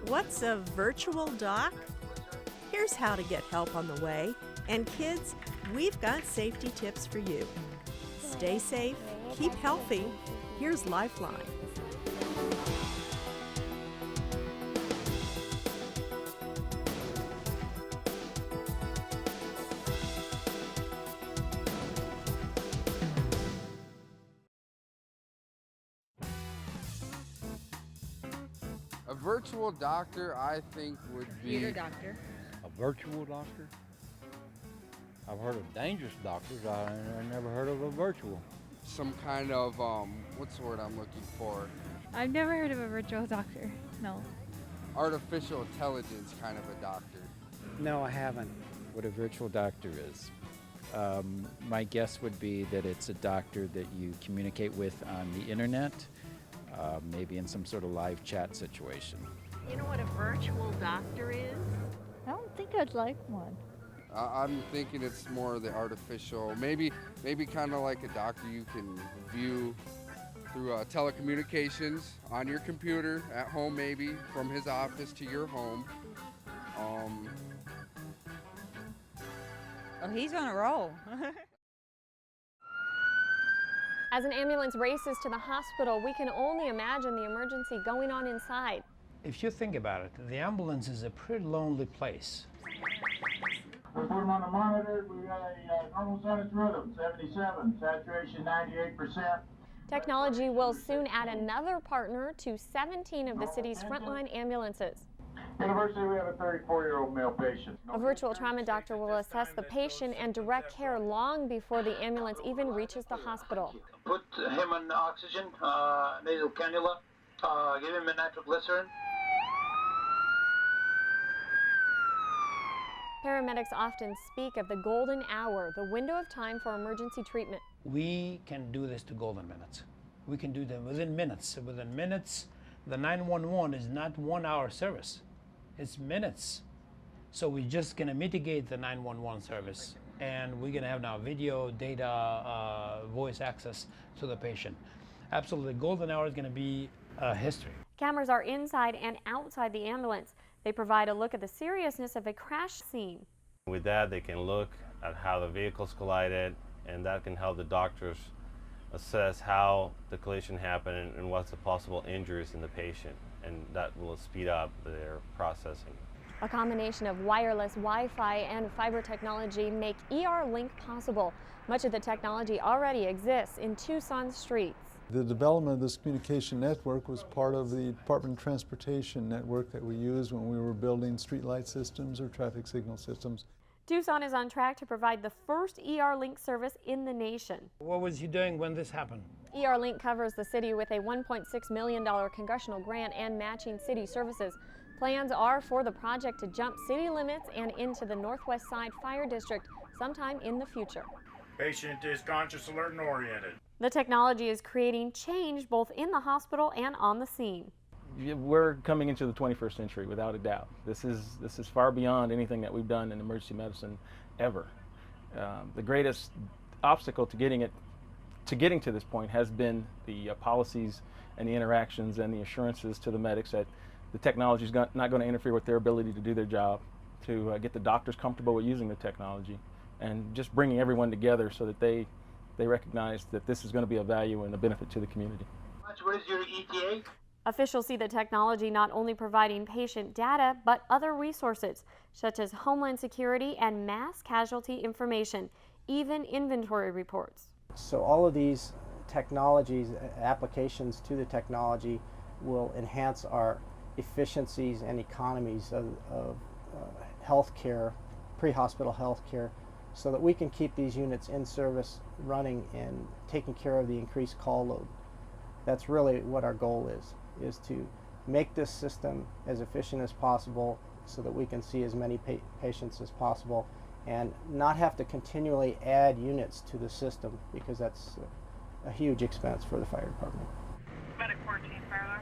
What's a virtual doc? Here's how to get help on the way. And kids, we've got safety tips for you. Stay safe, keep healthy. Here's Lifeline. A virtual doctor, I think, would be... Computer doctor. A virtual doctor? I've heard of dangerous doctors. I never heard of a virtual. Some kind of, what's the word I'm looking for? I've never heard of a virtual doctor, no. Artificial intelligence kind of a doctor. No, I haven't. What a virtual doctor is. My guess would be that it's a doctor that you communicate with on the internet, maybe in some sort of live chat situation. You know what a virtual doctor is? I don't think I'd like one. I'm thinking it's more the artificial, maybe kind of like a doctor you can view through telecommunications on your computer at home, maybe from his office to your home. Oh, he's on a roll. As an ambulance races to the hospital, we can only imagine the emergency going on inside. If you think about it, the ambulance is a pretty lonely place. We put him on the monitor. We got a normal sinus rhythm, 77, saturation 98%. Technology will soon add another partner to 17 of the city's frontline ambulances. University, we have a 34-year-old male patient. A virtual trauma doctor will assess the patient and direct care long before the ambulance even reaches the hospital. Put him on oxygen, nasal cannula, give him a nitroglycerin. Paramedics often speak of the golden hour, the window of time for emergency treatment. We can do this to golden minutes. We can do them within minutes. Within minutes, the 911 is not 1 hour service. It's minutes. So we're just going to mitigate the 911 service, and we're going to have now video, data, voice access to the patient. Absolutely, golden hour is going to be history. Cameras are inside and outside the ambulance. They provide a look at the seriousness of a crash scene. With that, they can look at how the vehicles collided, and that can help the doctors assess how the collision happened and what's the possible injuries in the patient, and that will speed up their processing. A combination of wireless, Wi-Fi, and fiber technology make ER Link possible. Much of the technology already exists in Tucson's streets. The development of this communication network was part of the Department of Transportation network that we used when we were building streetlight systems or traffic signal systems. Tucson is on track to provide the first ER Link service in the nation. What was he doing when this happened? ER Link covers the city with a $1.6 million congressional grant and matching city services. Plans are for the project to jump city limits and into the Northwest Side Fire District sometime in the future. Patient is conscious, alert, and oriented. The technology is creating change both in the hospital and on the scene. We're coming into the 21st century without a doubt. This is far beyond anything that we've done in emergency medicine ever. The greatest obstacle to getting to this point has been the policies and the interactions and the assurances to the medics that the technology is not going to interfere with their ability to do their job, to get the doctors comfortable with using the technology, and just bringing everyone together so that they recognize that this is going to be a value and a benefit to the community. What is your ETA? Officials see the technology not only providing patient data, but other resources, such as Homeland Security and mass casualty information, even inventory reports. So all of these technologies, applications to the technology, will enhance our efficiencies and economies of healthcare, pre-hospital healthcare, so that we can keep these units in service, running, and taking care of the increased call load. That's really what our goal is to make this system as efficient as possible so that we can see as many patients as possible and not have to continually add units to the system, because that's a huge expense for the fire department. Medic 14, fire alarm.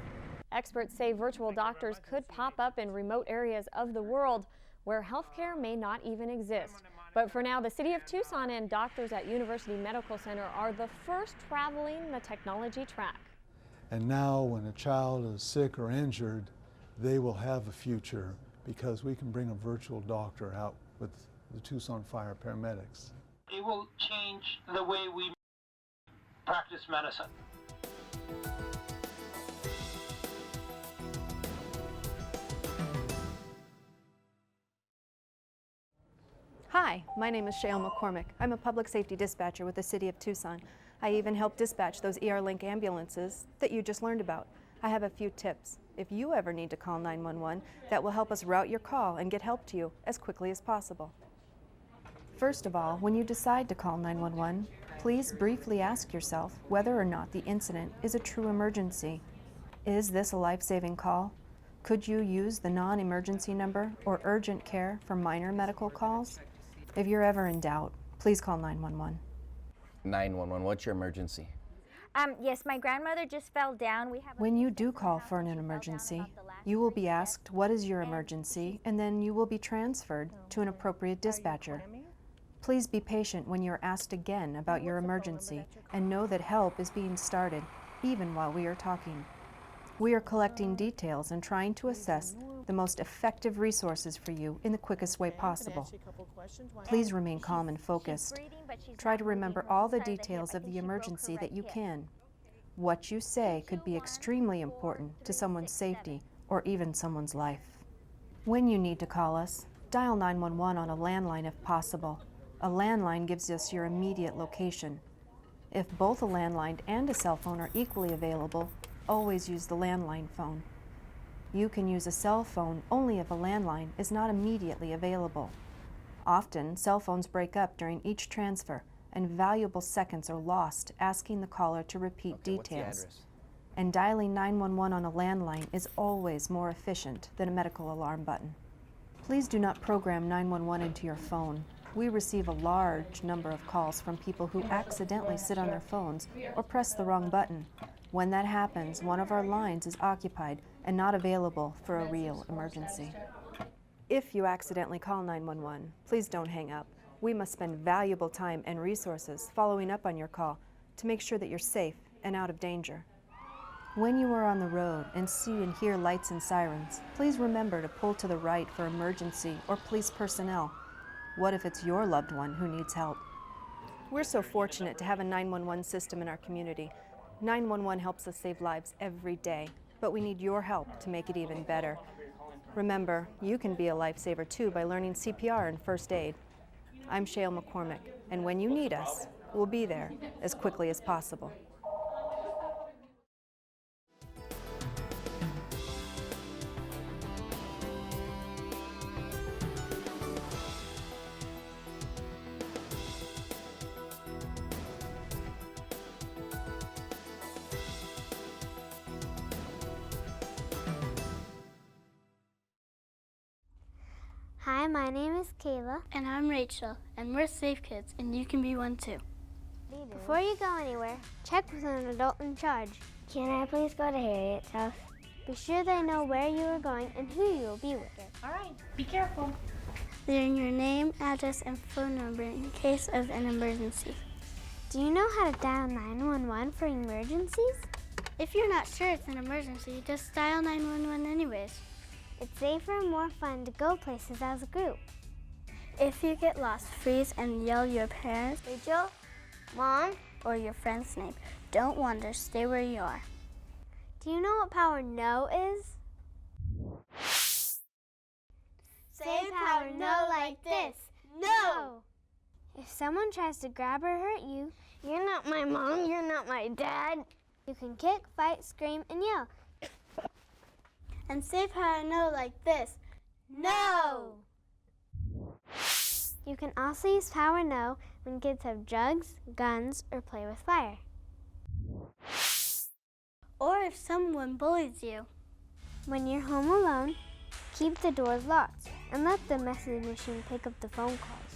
Experts say virtual doctors could pop up in remote areas of the world where healthcare may not even exist. But for now, the city of Tucson and doctors at University Medical Center are the first traveling the technology track. And now when a child is sick or injured, they will have a future because we can bring a virtual doctor out with the Tucson Fire paramedics. It will change the way we practice medicine. Hi, my name is Shale McCormick. I'm a public safety dispatcher with the City of Tucson. I even help dispatch those ER-Link ambulances that you just learned about. I have a few tips. If you ever need to call 911, that will help us route your call and get help to you as quickly as possible. First of all, when you decide to call 911, please briefly ask yourself whether or not the incident is a true emergency. Is this a life-saving call? Could you use the non-emergency number or urgent care for minor medical calls? If you're ever in doubt, please call 911. 911, what's your emergency? Yes, my grandmother just fell down. When you do call for an emergency, you will be asked what is your emergency, and then you will be transferred to an appropriate dispatcher. Please be patient when you're asked again about your emergency and know that help is being started even while we are talking. We are collecting details and trying to assess the most effective resources for you in the quickest way possible. Please remain calm and focused. Try to remember all the details of the emergency that you can. What you say could be extremely important to someone's safety or even someone's life. When you need to call us, dial 911 on a landline if possible. A landline gives us your immediate location. If both a landline and a cell phone are equally available, always use the landline phone. You can use a cell phone only if a landline is not immediately available. Often, cell phones break up during each transfer, and valuable seconds are lost asking the caller to repeat details. And dialing 911 on a landline is always more efficient than a medical alarm button. Please do not program 911 into your phone. We receive a large number of calls from people who accidentally sit on their phones or press the wrong button. When that happens, one of our lines is occupied and not available for a real emergency. If you accidentally call 911, please don't hang up. We must spend valuable time and resources following up on your call to make sure that you're safe and out of danger. When you are on the road and see and hear lights and sirens, please remember to pull to the right for emergency or police personnel. What if it's your loved one who needs help? We're so fortunate to have a 911 system in our community. 911 helps us save lives every day, but we need your help to make it even better. Remember, you can be a lifesaver too by learning CPR and first aid. I'm Shale McCormick, and when you need us, we'll be there as quickly as possible. Hi, my name is Kayla. And I'm Rachel, and we're Safe Kids, and you can be one too. Before you go anywhere, check with an adult in charge. Can I please go to Harriet's house? Be sure they know where you are going and who you will be with. All right, be careful. Leaving your name, address, and phone number in case of an emergency. Do you know how to dial 911 for emergencies? If you're not sure it's an emergency, just dial 911 anyways. It's safer and more fun to go places as a group. If you get lost, freeze and yell your parents, Rachel, Mom, or your friend's name. Don't wander, stay where you are. Do you know what power no is? Say power no like this. No! If someone tries to grab or hurt you, you're not my mom, you're not my dad. You can kick, fight, scream, and yell. And say power no like this. No! You can also use power no when kids have drugs, guns, or play with fire. Or if someone bullies you. When you're home alone, keep the doors locked and let the message machine pick up the phone calls.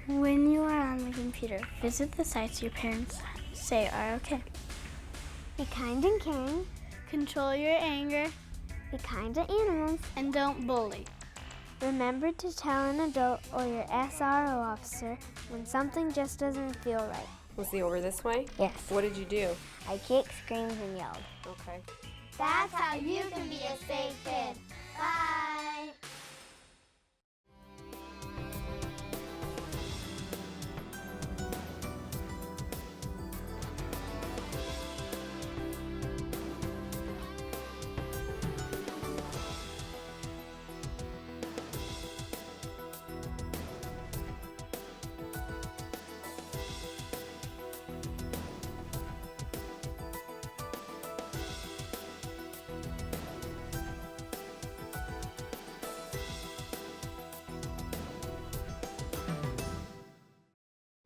When you are on the computer, visit the sites your parents say are okay. Be kind and caring. Control your anger. Be kind to animals. And don't bully. Remember to tell an adult or your SRO officer when something just doesn't feel right. Was he over this way? Yes. What did you do? I kicked, screamed, and yelled. Okay. That's how you can be a safe kid. Bye.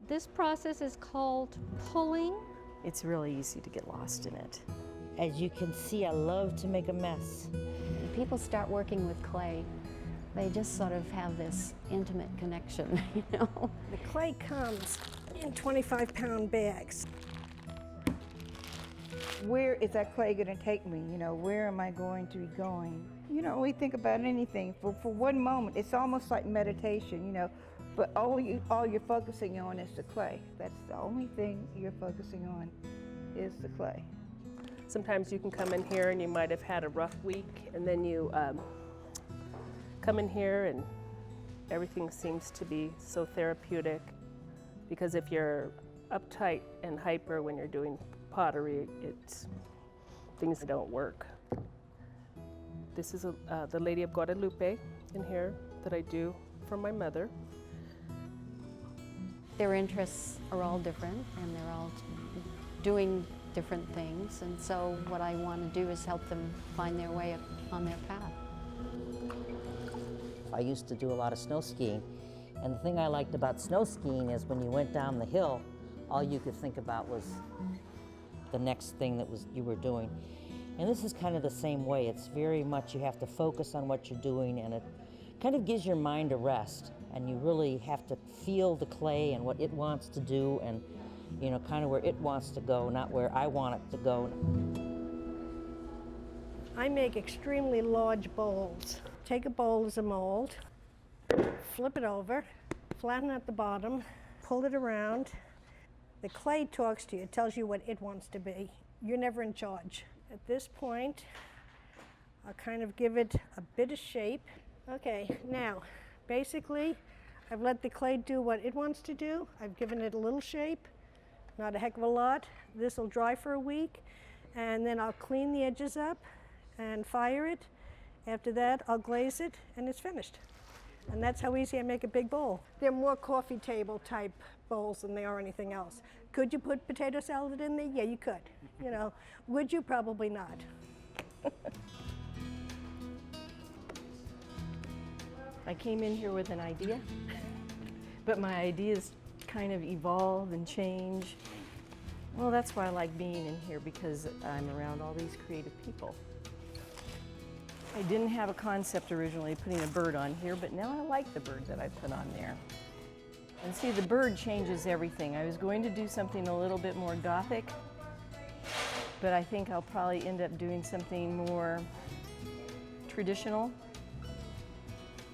This process is called pulling. It's really easy to get lost in it. As you can see, I love to make a mess. When people start working with clay, they just sort of have this intimate connection, you know? The clay comes in 25-pound bags. Where is that clay going to take me? You know, where am I going to be going? You don't really think about anything. For one moment, it's almost like meditation, you know, but all you're focusing on is the clay. That's the only thing you're focusing on is the clay. Sometimes you can come in here and you might have had a rough week, and then you come in here and everything seems to be so therapeutic, because if you're uptight and hyper when you're doing pottery, things don't work. This is the Lady of Guadalupe in here that I do for my mother. Their interests are all different, and they're all doing different things, and so what I want to do is help them find their way on their path. I used to do a lot of snow skiing, and the thing I liked about snow skiing is when you went down the hill, all you could think about was the next thing that you were doing. And this is kind of the same way. It's very much you have to focus on what you're doing, and it kind of gives your mind a rest, and you really have to feel the clay and what it wants to do, and you know, kind of where it wants to go, not where I want it to go. I make extremely large bowls. Take a bowl as a mold, flip it over, flatten at the bottom, pull it around. The clay talks to you, it tells you what it wants to be. You're never in charge. At this point, I'll kind of give it a bit of shape. Okay, now, basically, I've let the clay do what it wants to do. I've given it a little shape, not a heck of a lot. This will dry for a week, and then I'll clean the edges up and fire it. After that, I'll glaze it, and it's finished. And that's how easy I make a big bowl. They're more coffee table type bowls than they are anything else. Could you put potato salad in there? Yeah, you could. You know, would you? Probably not. I came in here with an idea, but my ideas kind of evolve and change. Well, that's why I like being in here, because I'm around all these creative people. I didn't have a concept originally putting a bird on here, but now I like the bird that I put on there. And see, the bird changes everything. I was going to do something a little bit more Gothic, but I think I'll probably end up doing something more traditional.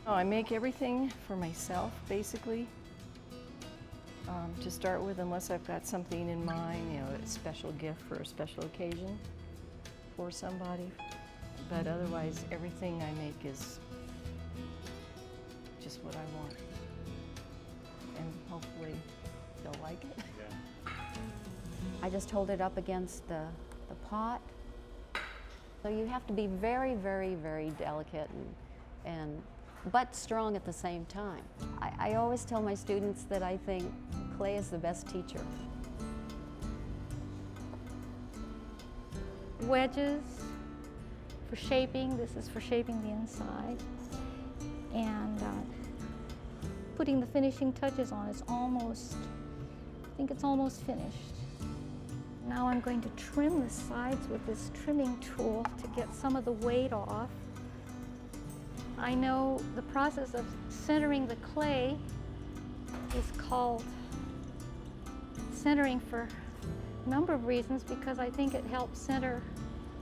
Oh, I make everything for myself, basically, to start with, unless I've got something in mind, you know, a special gift for a special occasion for somebody. But otherwise, everything I make is just what I want. And hopefully they'll like it. Yeah. I just hold it up against the pot. So you have to be very, very, very delicate but strong at the same time. I always tell my students that I think clay is the best teacher. Wedges for shaping. This is for shaping the inside. And putting the finishing touches on. It's almost, I think it's almost finished. Now I'm going to trim the sides with this trimming tool to get some of the weight off. I know the process of centering the clay is called centering for a number of reasons, because I think it helps center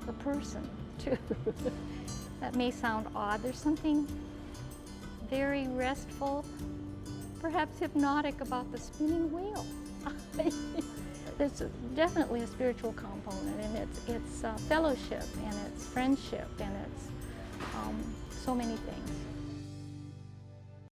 the person too. That may sound odd. There's something very restful, perhaps hypnotic about the spinning wheel. There's definitely a spiritual component, and it's fellowship, and it's friendship, and it's so many things.